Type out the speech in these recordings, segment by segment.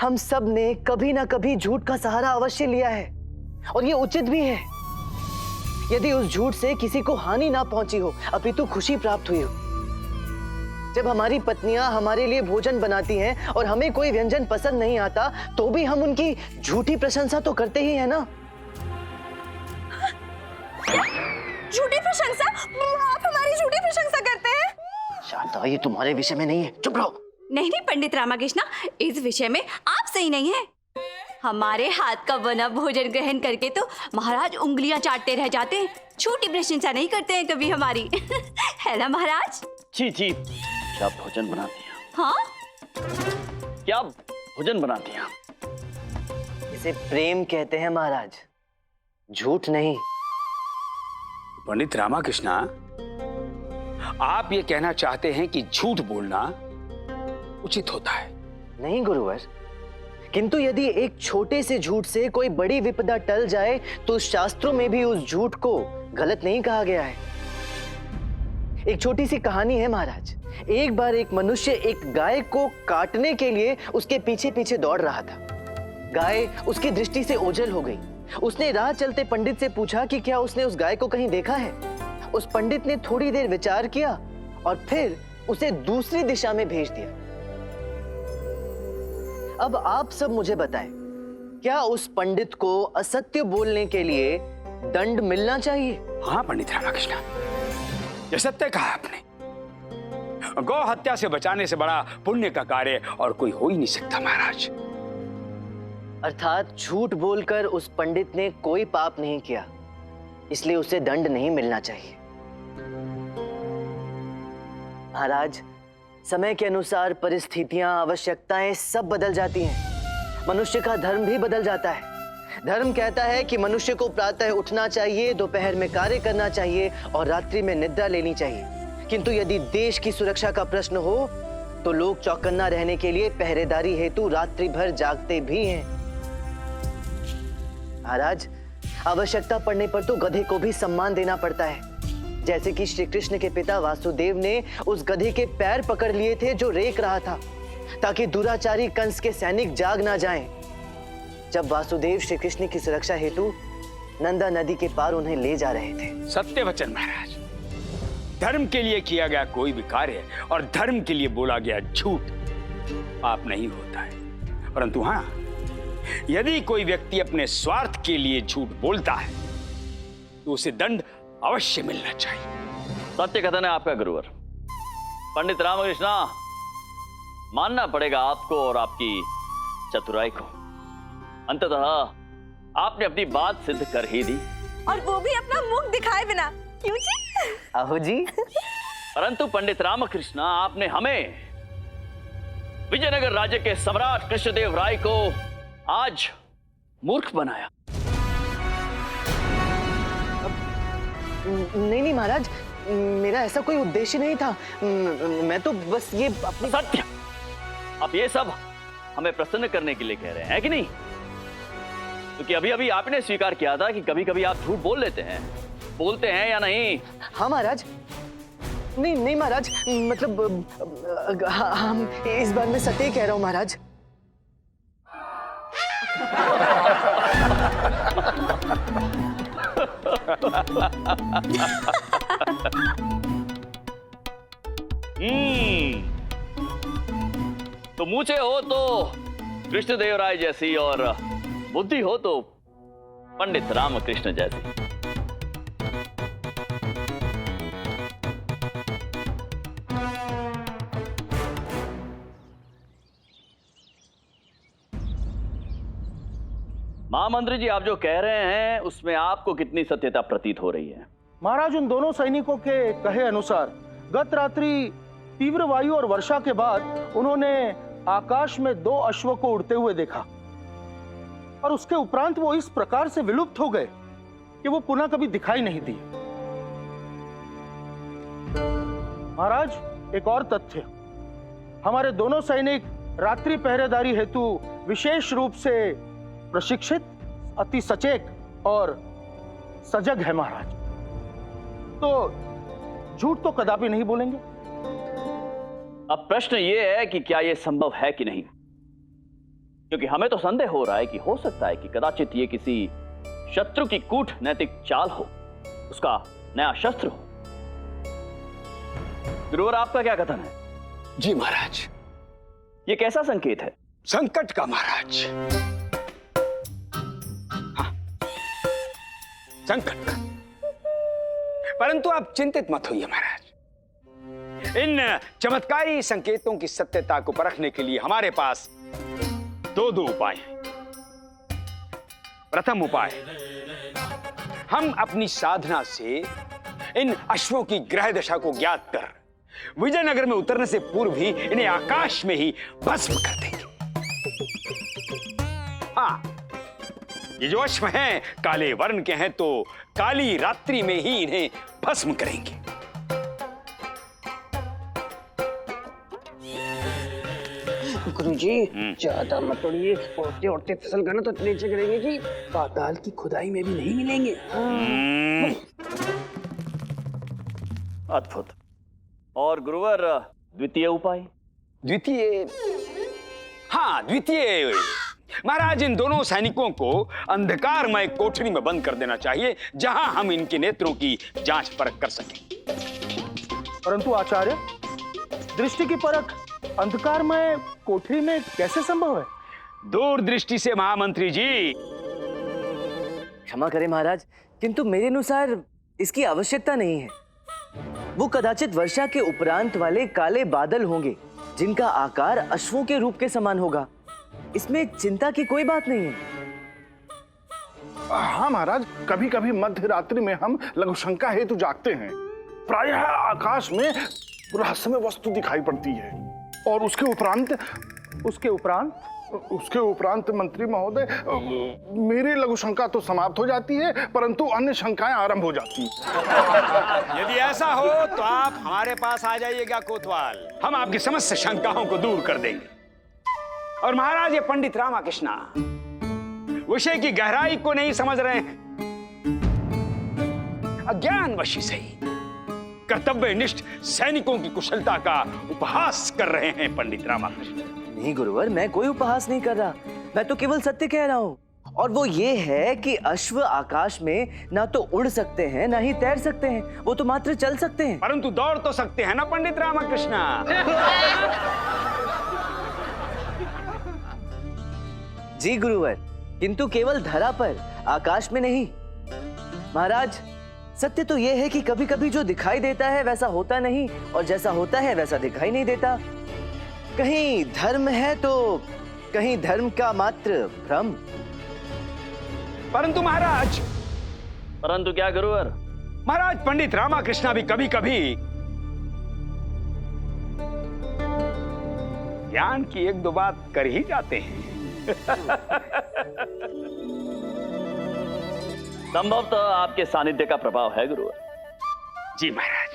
हम सब ने कभी ना कभी झूठ का सहारा अवश्य लिया है और ये उचित भी है। यदि उस झूठ से किसी को हानि ना पहुंची हो अपितु खुशी प्राप्त हुई हो। जब हमारी पत्नियां हमारे लिए भोजन बनाती हैं और हमें कोई व्यंजन पसंद नहीं आता तो भी हम उनकी झूठी प्रशंसा तो करते ही हैं ना। झूठी प्रशंसा? आप हमारी झूठी प्रशंसा करते हैं? शांता, ये तुम्हारे विषय में नहीं है, चुप रहो। नहीं नहीं पंडित रामकृष्ण, इस विषय में आप सही नहीं है। हमारे हाथ का बना भोजन ग्रहण करके तो महाराज उंगलियां चाटते रह जाते हैं, झूठी प्रशंसा नहीं करते हैं कभी हमारी। है ना महाराज? जी जी, क्या भोजन बनाती हैं? हाँ, क्या भोजन बनाती हैं? इसे प्रेम कहते हैं महाराज, झूठ नहीं। पंडित रामकृष्ण, आप ये कहना चाहते हैं कि झूठ बोलना उचित होता है? नहीं गुरुवर, किंतु यदि एक छोटे से झूठ से कोई बड़ी विपदा टल जाए तो शास्त्रों में भी उस झूठ को गलत नहीं कहा गया है। एक छोटी सी कहानी है महाराज। एक बार एक मनुष्य एक गाय को काटने के लिए उसके पीछे पीछे दौड़ रहा था। गाय उसकी दृष्टि से ओझल हो गई। उसने राह चलते पंडित से पूछा कि क्या उसने उस गाय को कहीं देखा है। उस पंडित ने थोड़ी देर विचार किया और फिर उसे दूसरी दिशा में भेज दिया। अब आप सब मुझे बताएं, क्या उस पंडित को असत्य बोलने के लिए दंड मिलना चाहिए? हाँ पंडित रामकृष्ण, ये सत्य कहा आपने। गौ हत्या से बचाने से बड़ा पुण्य का कार्य और कोई हो ही नहीं सकता महाराज। अर्थात झूठ बोलकर उस पंडित ने कोई पाप नहीं किया, इसलिए उसे दंड नहीं मिलना चाहिए। महाराज, समय के अनुसार परिस्थितियां, आवश्यकताएं सब बदल जाती हैं। मनुष्य का धर्म भी बदल जाता है। धर्म कहता है कि मनुष्य को प्रातः उठना चाहिए, दोपहर में कार्य करना चाहिए और रात्रि में निद्रा लेनी चाहिए। किंतु यदि देश की सुरक्षा का प्रश्न हो तो लोग चौकन्ना रहने के लिए पहरेदारी हेतु रात्रि भर जागते भी हैं। महाराज, आवश्यकता पड़ने पर तो गधे को भी सम्मान देना पड़ता है। जैसे कि श्री कृष्ण के पिता वासुदेव ने उस गधे के पैर पकड़ लिए थे जो रेक रहा था, ताकि दुराचारी कंस के सैनिक जाग ना जाएं। जब वासुदेव श्री कृष्ण की सुरक्षा हेतु नंदा नदी के पार उन्हें ले जा रहे थे। सत्य वचन महाराज। धर्म के लिए किया गया कोई भी कार्य और धर्म के लिए बोला गया झूठ पाप नहीं होता है। परंतु हाँ, यदि कोई व्यक्ति अपने स्वार्थ के लिए झूठ बोलता है तो उसे दंड अवश्य मिलना चाहिए। सत्य कथन है आपका गुरुवर। पंडित रामकृष्ण, मानना पड़ेगा आपको और आपकी चतुराई को। अंततः आपने अपनी बात सिद्ध कर ही दी, और वो भी अपना मुख दिखाए बिना। क्यों जी? आहो जी। परंतु पंडित रामकृष्ण, आपने हमें विजयनगर राज्य के सम्राट कृष्णदेव राय को आज मूर्ख बनाया। नहीं नहीं महाराज, मेरा ऐसा कोई उद्देश्य नहीं था। मैं तो बस ये अपनी... सत्य, आप ये सब हमें प्रसन्न करने के लिए कह रहे हैं कि नहीं? क्योंकि अभी अभी आपने स्वीकार किया था कि कभी कभी आप झूठ बोल लेते हैं। बोलते हैं या नहीं? हाँ महाराज। नहीं नहीं महाराज, मतलब हम इस बार मैं सत्य कह रहा हूँ महाराज। तो मूछे हो तो कृष्णदेव राय जैसी और बुद्धि हो तो पंडित रामकृष्ण जैसी। महामंत्री जी, आप जो कह रहे हैं उसमें आपको कितनी सत्यता प्रतीत हो रही है? महाराज, उन दोनों सैनिकों के कहे अनुसार गत रात्रि तीव्र वायु और वर्षा के बाद उन्होंने आकाश में 2 अश्व को उड़ते हुए देखा और उसके उपरांत वो इस प्रकार से विलुप्त हो गए कि वो पुनः कभी दिखाई नहीं दिए। महाराज, एक और तथ्य, हमारे दोनों सैनिक रात्रि पहरेदारी हेतु विशेष रूप से प्रशिक्षित, अति सचेत और सजग है महाराज। तो झूठ तो कदापि नहीं बोलेंगे। अब प्रश्न यह है कि क्या यह संभव है कि नहीं, क्योंकि हमें तो संदेह हो रहा है कि हो सकता है कि कदाचित ये किसी शत्रु की कूटनैतिक चाल हो, उसका नया शस्त्र हो। गुरुवर, आपका क्या कथन है? जी महाराज, ये कैसा संकेत है? संकट का महाराज। हाँ, संकट का। परंतु आप चिंतित मत होइए महाराज। इन चमत्कारी संकेतों की सत्यता को परखने के लिए हमारे पास दो उपाय हैं। प्रथम उपाय, हम अपनी साधना से इन अश्वों की ग्रह दशा को ज्ञात कर विजयनगर में उतरने से पूर्व ही इन्हें आकाश में ही भस्म कर देंगे। हाँ, ये जो अश्व हैं काले वर्ण के हैं, तो काली रात्रि में ही इन्हें भस्म करेंगे। गुरुजी, ज्यादा मत उड़िए, उड़ते उड़ते फिसल गए ना तो नीचे गिरेंगे कि पाताल की खुदाई में भी नहीं मिलेंगे। अद्भुत। और गुरुवर, द्वितीय उपाय? द्वितीय, हाँ द्वितीय महाराज, इन दोनों सैनिकों को अंधकारमय कोठरी में बंद कर देना चाहिए, जहां हम इनके नेत्रों की जांच परख कर सकें। परंतु आचार्य, दृष्टि की परख अंधकारमय कोठरी में कैसे संभव है? दूरदृष्टि से महामंत्री जी। क्षमा करें महाराज, किंतु मेरे अनुसार इसकी आवश्यकता नहीं है। वो कदाचित वर्षा के उपरांत वाले काले बादल होंगे, जिनका आकार अश्वों के रूप के समान होगा। इसमें चिंता की कोई बात नहीं है। हाँ महाराज, कभी कभी मध्य रात्रि में हम लघुशंका हेतु जागते हैं। प्रायः आकाश में रहस्यमय वस्तु दिखाई पड़ती है, और उसके उपरांत मंत्री महोदय, मेरी लघुशंका तो समाप्त हो जाती है, परंतु अन्य शंकाएं आरंभ हो जाती हैं। यदि ऐसा हो तो आप हमारे पास आ जाइएगा कोतवाल, हम आपकी समस्त शंकाओं को दूर कर देंगे। और महाराज, ये पंडित रामकृष्णा विषय की गहराई को नहीं समझ रहे हैं, अज्ञानवश से ही कर्तव्यनिष्ठ सैनिकों की कुशलता का उपहास कर रहे हैं पंडित रामकृष्ण। नहीं गुरुवर, मैं कोई उपहास नहीं कर रहा, मैं तो केवल सत्य कह रहा हूँ। और वो ये है कि अश्व आकाश में ना तो उड़ सकते हैं, ना ही तैर सकते हैं, वो तो मात्र चल सकते हैं। परंतु दौड़ तो सकते हैं ना पंडित रामकृष्ण। जी गुरुवर, किंतु केवल धरा पर, आकाश में नहीं। महाराज, सत्य तो यह है कि कभी कभी जो दिखाई देता है वैसा होता नहीं, और जैसा होता है वैसा दिखाई नहीं देता। कहीं धर्म है तो कहीं धर्म का मात्र भ्रम। परंतु महाराज, परंतु क्या गुरुवर? महाराज, पंडित रामकृष्ण भी कभी कभी ज्ञान की एक दो बात कर ही जाते हैं। संभवतः आपके सानिध्य का प्रभाव है गुरुवर। जी महाराज,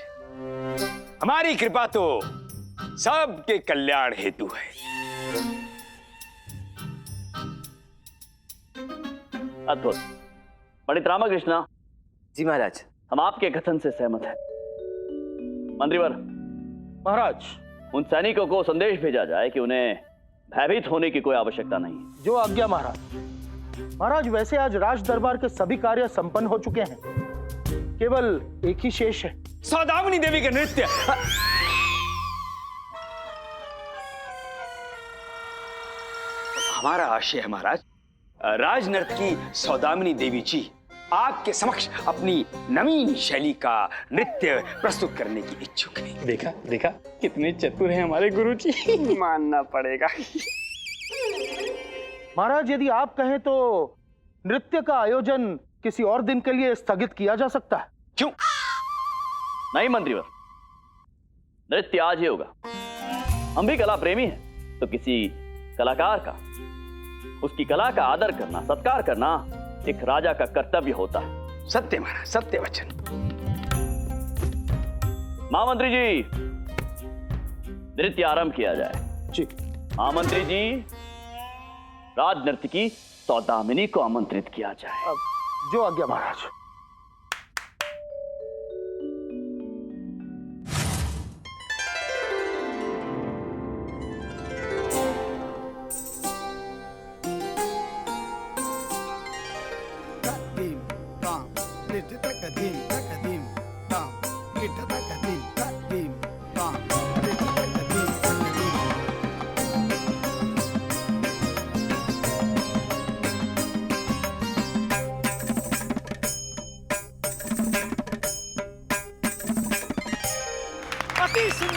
हमारी कृपा तो सबके कल्याण हेतु है। अद्भुत। पंडित रामकृष्ण जी महाराज, हम आपके कथन से सहमत हैं। मंत्रीवर, महाराज, उन सैनिकों को संदेश भेजा जाए कि उन्हें भयभीत होने की कोई आवश्यकता नहीं। जो आज्ञा महाराज। महाराज, वैसे आज राज दरबार के सभी कार्य संपन्न हो चुके हैं, केवल एक ही शेष है। सौदामिनी देवी का नृत्य। हमारा आशय है महाराज, राजनर्तकी सौदामिनी देवी जी आपके समक्ष अपनी नवीन शैली का नृत्य प्रस्तुत करने की इच्छुक है। देखा देखा, कितने चतुर हैं हमारे गुरुजी। मानना पड़ेगा। महाराज, यदि आप कहें तो नृत्य का आयोजन किसी और दिन के लिए स्थगित किया जा सकता है। क्यों? नहीं मंत्रीवर, नृत्य आज ही होगा। हम भी कला प्रेमी हैं, तो किसी कलाकार का, उसकी कला का आदर करना, सत्कार करना एक राजा का कर्तव्य होता है। सत्य महाराज, सत्य वचन। महामंत्री जी, नृत्य आरंभ किया जाए। जी। महामंत्री जी, राज नर्तकी सौदामिनी को आमंत्रित किया जाए। जो आज्ञा महाराज।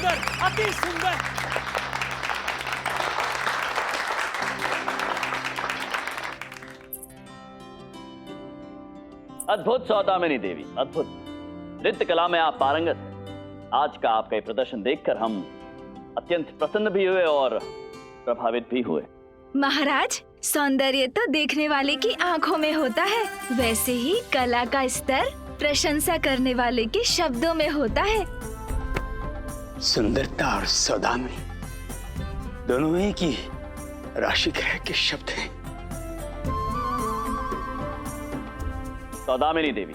सुंदर, अति सुंदर। अद्भुत सौदामिनी देवी, अद्भुत। नृत्य कला में आप पारंगत हैं। आज का आपका ये प्रदर्शन देखकर हम अत्यंत प्रसन्न भी हुए और प्रभावित भी हुए। महाराज, सौंदर्य तो देखने वाले की आंखों में होता है, वैसे ही कला का स्तर प्रशंसा करने वाले के शब्दों में होता है। सुंदरता और सौदामिनी दोनों एक ही राशि ग्रह के शब्द हैं। सौदामिनी देवी,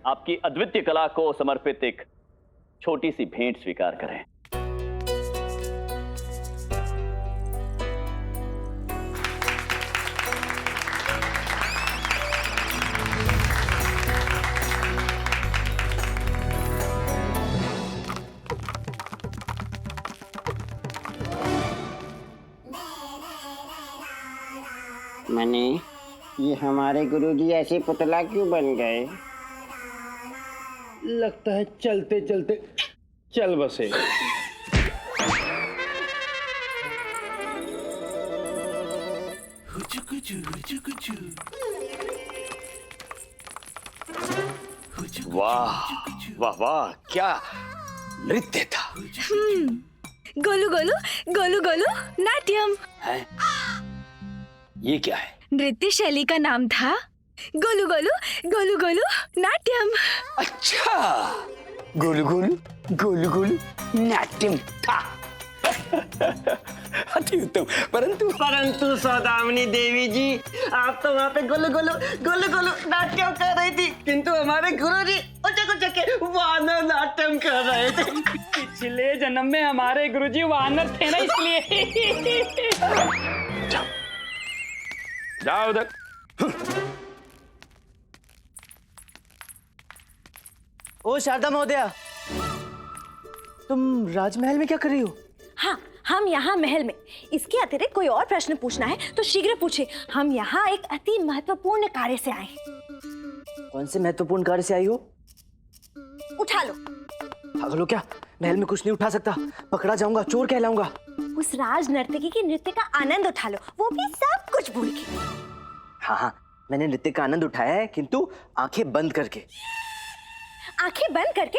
आपकी अद्वितीय कला को समर्पित एक छोटी सी भेंट स्वीकार करें। मनी, ये हमारे गुरुजी ऐसे पुतला क्यों बन गए? लगता है चलते चलते चल बसे। वाह वाह वाह, क्या नृत्य था। गोलू गोलू गोलू गोलू नाट्यम। है? ये क्या है? नृत्य शैली का नाम था गोलू गोलू गोलू गोलू नाट्यम। अच्छा, गोलू गोलू गोलू गोलू नाट्यम था। अति उत्तम। परंतु सौदामिनी देवी जी, आप तो वहाँ पे गोलू गोलू गोलू गोलू नाट्यम कर रही थी, किंतु हमारे गुरुजी उचक उचक के वानर नाट्यम कर रहे थे। पिछले जन्म में हमारे गुरुजी वानर थे ना, इसलिए। जाओ उधर। ओ शारदा महोदया, तुम राजमहल में क्या कर रही हो? हाँ, हम यहाँ महल में। इसके अतिरिक्त कोई और प्रश्न पूछना है तो शीघ्र पूछे। हम यहाँ एक अति महत्वपूर्ण कार्य से आए हैं। कौन से महत्वपूर्ण कार्य से आई हो? उठा लो। पागल हो क्या? महल में कुछ नहीं उठा सकता, पकड़ा जाऊंगा, चोर कहलाऊंगा। उस राज नर्तकी की नृत्य का आनंद उठा लो, वो भी सब कुछ भूल के। हाँ हाँ, मैंने नृत्य का आनंद उठाया है, किंतु आंखें बंद करके। आंखें बंद करके?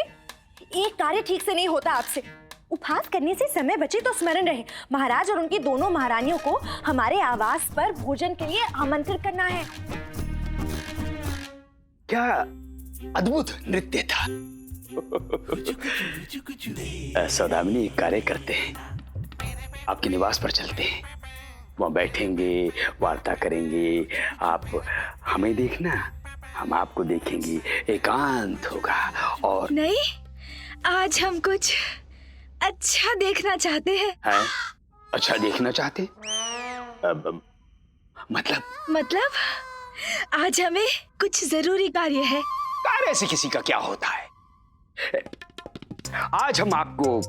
एक कार्य ठीक से नहीं होता आपसे। उपहास करने से समय बचे तो स्मरण रहे, महाराज और उनकी दोनों महारानियों को हमारे आवास पर भोजन के लिए आमंत्रित करना है। क्या अद्भुत नृत्य था। सौदामिनी, एक कार्य करते हैं, आपके निवास पर चलते हैं, वहाँ बैठेंगे, वार्ता करेंगे। आप हमें देखना, हम आपको देखेंगे, एकांत होगा। और नहीं, आज हम कुछ अच्छा देखना चाहते हैं। अच्छा देखना चाहते? मतलब आज हमें कुछ जरूरी कार्य है। कार्य से किसी का क्या होता है? आज हम आपको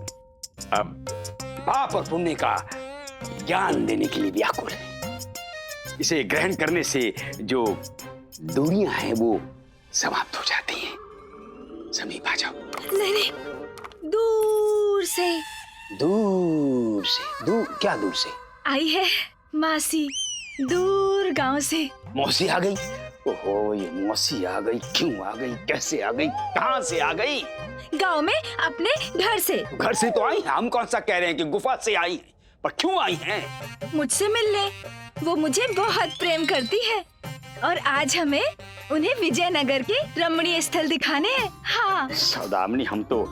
पाप और पुण्य का ज्ञान देने के लिए व्याकुल हैं। इसे ग्रहण करने से जो दूरियां हैं वो समाप्त हो जाती हैं। समीप आ जाओ। नहीं, दूर से। दूर से? क्या दूर से? आई है मासी, दूर गांव से। मौसी आ गई? ओहो, ये मौसी आ गई। क्यों आ गई, कैसे आ गई, कहां से आ गई? गांव में अपने घर से। घर से तो आई, हम कौन सा कह रहे हैं कि गुफा से आई है, पर क्यों आई हैं? मुझसे मिलने। वो मुझे बहुत प्रेम करती है और आज हमें उन्हें विजयनगर के रमणीय स्थल दिखाने हैं। हाँ सौदामिनी, हम तो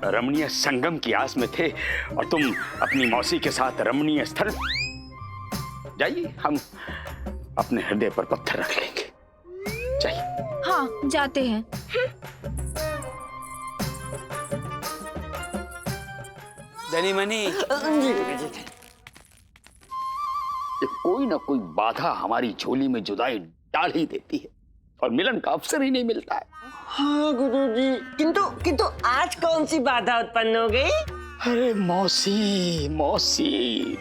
रमणीय संगम की आस में थे और तुम अपनी मौसी के साथ रमणीय स्थल। जाइए, हम अपने हृदय पर पत्थर रख लेंगे। जाइए। हाँ, जाते हैं। धनी मनी, कोई ना कोई बाधा हमारी झोली में जुदाई डाल ही देती है और मिलन का अवसर ही नहीं मिलता है। हाँ गुरुजी, किंतु आज कौन सी बाधा उत्पन्न हो गई? अरे मौसी, मौसी।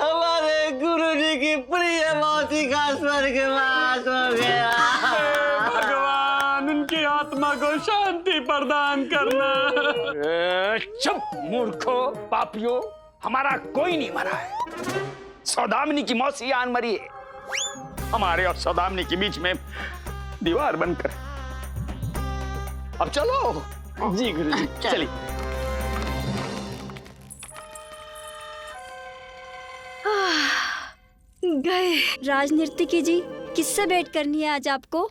हमारे गुरुजी की प्रिय मौसी का स्वर्गवास हो गया। भगवान, उनकी आत्मा को शांति मारना। चुप मूर्खो पापियो, हमारा कोई नहीं मरा है। सौदामिनी की मौसी आन मरी है, हमारे और सौदामिनी के बीच में दीवार बनकर। अब चलो। जी गुरुजी चलिए। गए। राजनीति जी, किससे भेंट करनी है आज आपको?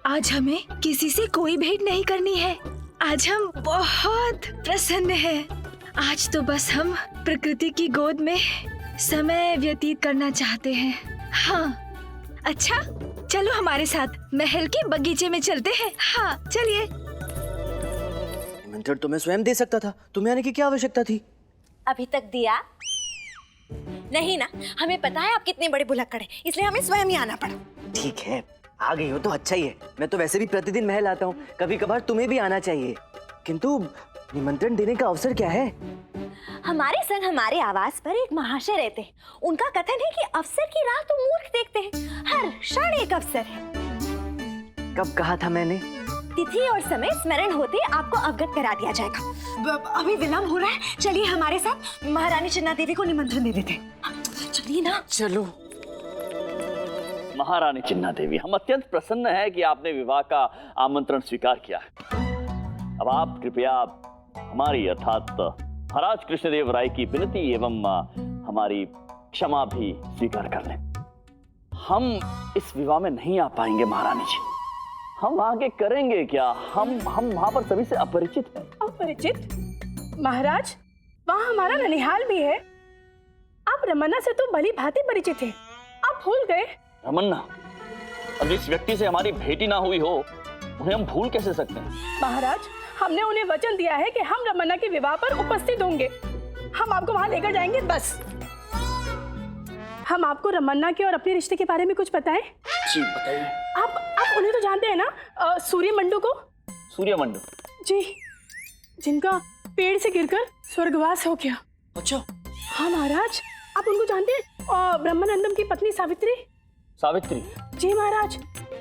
आज हमें किसी से कोई भेंट नहीं करनी है। आज हम बहुत प्रसन्न हैं। आज तो बस हम प्रकृति की गोद में समय व्यतीत करना चाहते हैं। हाँ, अच्छा चलो हमारे साथ महल के बगीचे में चलते हैं। हाँ चलिए। निमंत्रण तो मैं स्वयं दे सकता था, तुम्हें आने की क्या आवश्यकता थी? अभी तक दिया नहीं ना। हमें पता है आप कितने बड़े भुलक्कड़ हैं, इसलिए हमें स्वयं ही आना पड़ा। ठीक है, आ गई हो तो अच्छा ही है। मैं तो वैसे भी प्रतिदिन महल आता हूँ, कभी कभार तुम्हें भी आना चाहिए। किंतु निमंत्रण देने का अवसर क्या है? हमारे संग हमारे आवास पर एक महाशय रहते हैं। उनका कथन है कि अवसर की राह तो मूर्ख देखते हैं, हर क्षण एक अवसर है। कब कहा था मैंने? तिथि और समय स्मरण होते आपको अवगत करा दिया जाएगा। अभी विलंब हो रहा है, चलिए हमारे साथ महारानी चिन्ना देवी को निमंत्रण दे देते हैं। चलिए ना। चलो। महारानी चिन्ना देवी, हम अत्यंत प्रसन्न हैं कि आपने विवाह का आमंत्रण स्वीकार किया है। अब आप कृपया हमारी अर्थात महाराज कृष्णदेव राय की विनती एवं हमारी क्षमा भी स्वीकार कर लें। हम इस विवाह में नहीं आ पाएंगे महारानी जी। हम आगे करेंगे क्या? हम वहां पर सभी से अपरिचित हैं। अपरिचित? महाराज, वहाँ हमारा ननिहाल भी है। आप रमन्ना से तो भली भांति परिचित हैं। आप भूल गए? रमन्ना? अब जिस व्यक्ति से हमारी भेंट ही ना हुई हो, उन्हें हम भूल कैसे सकते हैं? महाराज, हमने उन्हें वचन दिया है कि हम रमन्ना के विवाह पर उपस्थित होंगे। हम आपको वहाँ लेकर जाएंगे बस। हम आपको रमन्ना के और अपने रिश्ते के बारे में कुछ बताएं? जी बताइए। आप उन्हें तो जानते हैं ना, सूर्यमंडू को? सूर्यमंडू? जी, जिनका पेड़ से गिरकर स्वर्गवास हो गया। अच्छा। हाँ महाराज, आप उनको जानते हैं? ब्रह्मानंदम की पत्नी सावित्री। सावित्री? जी महाराज,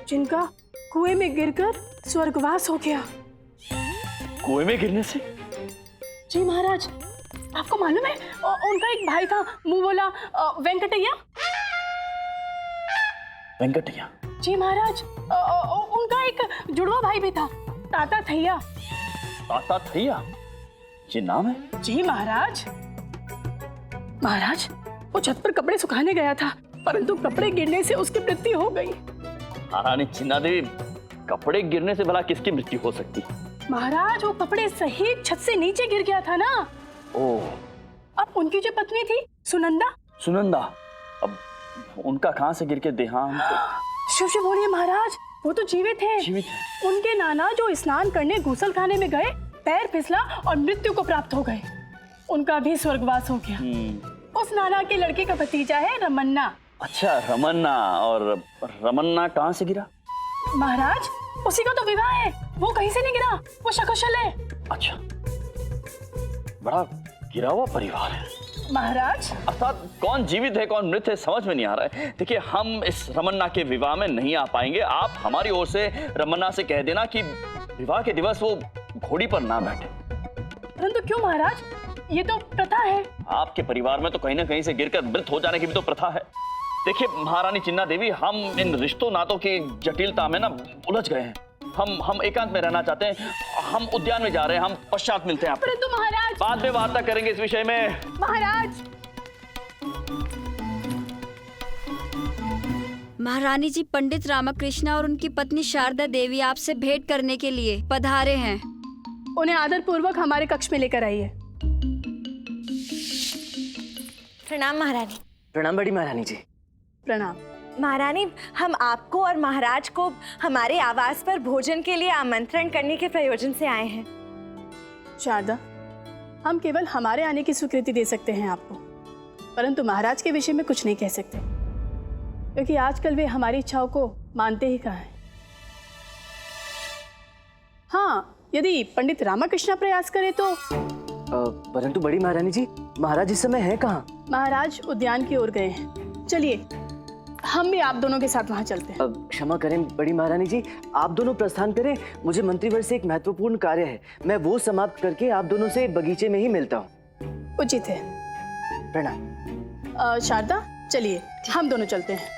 जिनका कुएं में गिरकर स्वर्गवास हो गया। कुएं में गिरने से? जी महाराज, आपको मालूम है उनका एक भाई था, मुंह बोला वेंकटैया। वेंकटैया? जी महाराज, उनका एक जुड़वा भाई भी था, ताता थैया। ताता थैया? ये नाम है? जी महाराज। महाराज, वो छत पर कपड़े सुखाने गया था, परंतु कपड़े गिरने से उसकी मृत्यु हो गई। महारानी चिन्ना देवी, कपड़े गिरने से भला किसकी मृत्यु हो सकती? महाराज, वो कपड़े सहित छत से नीचे गिर गया था ना। ओह। अब उनकी जो पत्नी थी सुनंदा। सुनंदा? अब उनका कहां से गिर के देहांत? शिव शिव बोलिए महाराज, वो तो जीवित हैं। जीवित है? उनके नाना जो स्नान करने गुसल खाने में गए, पैर फिसला और मृत्यु को प्राप्त हो गए। उनका भी स्वर्गवास हो गया। उस नाना के लड़के का भतीजा है रमन्ना। अच्छा, रमन्ना। और रमन्ना कहाँ से गिरा? महाराज, उसी का तो विवाह है, वो कहीं से नहीं गिरा, वो सकुशल है। अच्छा, बड़ा गिरा हुआ परिवार है। महाराज, अर्थात कौन जीवित है कौन मृत है समझ में नहीं आ रहा है। देखिए, हम इस रमन्ना के विवाह में नहीं आ पाएंगे। आप हमारी ओर से रमन्ना से कह देना कि विवाह के दिवस वो घोड़ी पर ना बैठे। परंतु क्यों महाराज, ये तो प्रथा है। आपके परिवार में तो कहीं ना कहीं से गिरकर मृत हो जाने की भी तो प्रथा है। देखिए महारानी चिन्ना देवी, हम इन रिश्तों नातों की जटिलता में ना उलझ गए हैं। हम एकांत में रहना चाहते हैं। हम उद्यान में जा रहे हैं, हम पश्चात मिलते हैं आपको। परंतु महाराज, बाद में वार्ता करेंगे इस विषय में। महाराज, महारानी जी, पंडित रामकृष्णा और उनकी पत्नी शारदा देवी आपसे भेंट करने के लिए पधारे हैं। उन्हें आदर पूर्वक हमारे कक्ष में लेकर आइए। प्रणाम महारानी। प्रणाम बड़ी महारानी जी। प्रणाम महारानी, हम आपको और महाराज को हमारे आवास पर भोजन के लिए आमंत्रण करने के प्रयोजन से आए हैं। शारदा, हम केवल हमारे आने की स्वीकृति दे सकते हैं आपको, परंतु महाराज के विषय में कुछ नहीं कह सकते, क्योंकि आजकल वे हमारी इच्छाओं को मानते ही कहाँ हैं। हाँ, यदि पंडित रामकृष्ण प्रयास करे तो। परंतु बड़ी महारानी जी, महाराज इस समय है कहाँ? महाराज उद्यान की ओर गए हैं। चलिए, हम भी आप दोनों के साथ वहाँ चलते हैं। अब क्षमा करें बड़ी महारानी जी, आप दोनों प्रस्थान करें। मुझे मंत्रिवर से एक महत्वपूर्ण कार्य है, मैं वो समाप्त करके आप दोनों से बगीचे में ही मिलता हूँ। उचित है। प्रणाम। शारदा चलिए हम दोनों चलते हैं।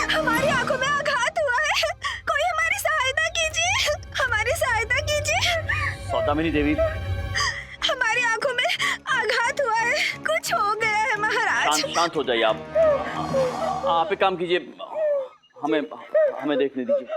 हमारी आंखों में आघात हुआ है, कोई हमारी सहायता कीजिए, हमारी सहायता कीजिए। सौदामिनी देवी, हमारी आंखों में आघात हुआ है, कुछ हो गया है महाराज। शांत हो जाइए आप एक काम कीजिए, हमें देखने दीजिए।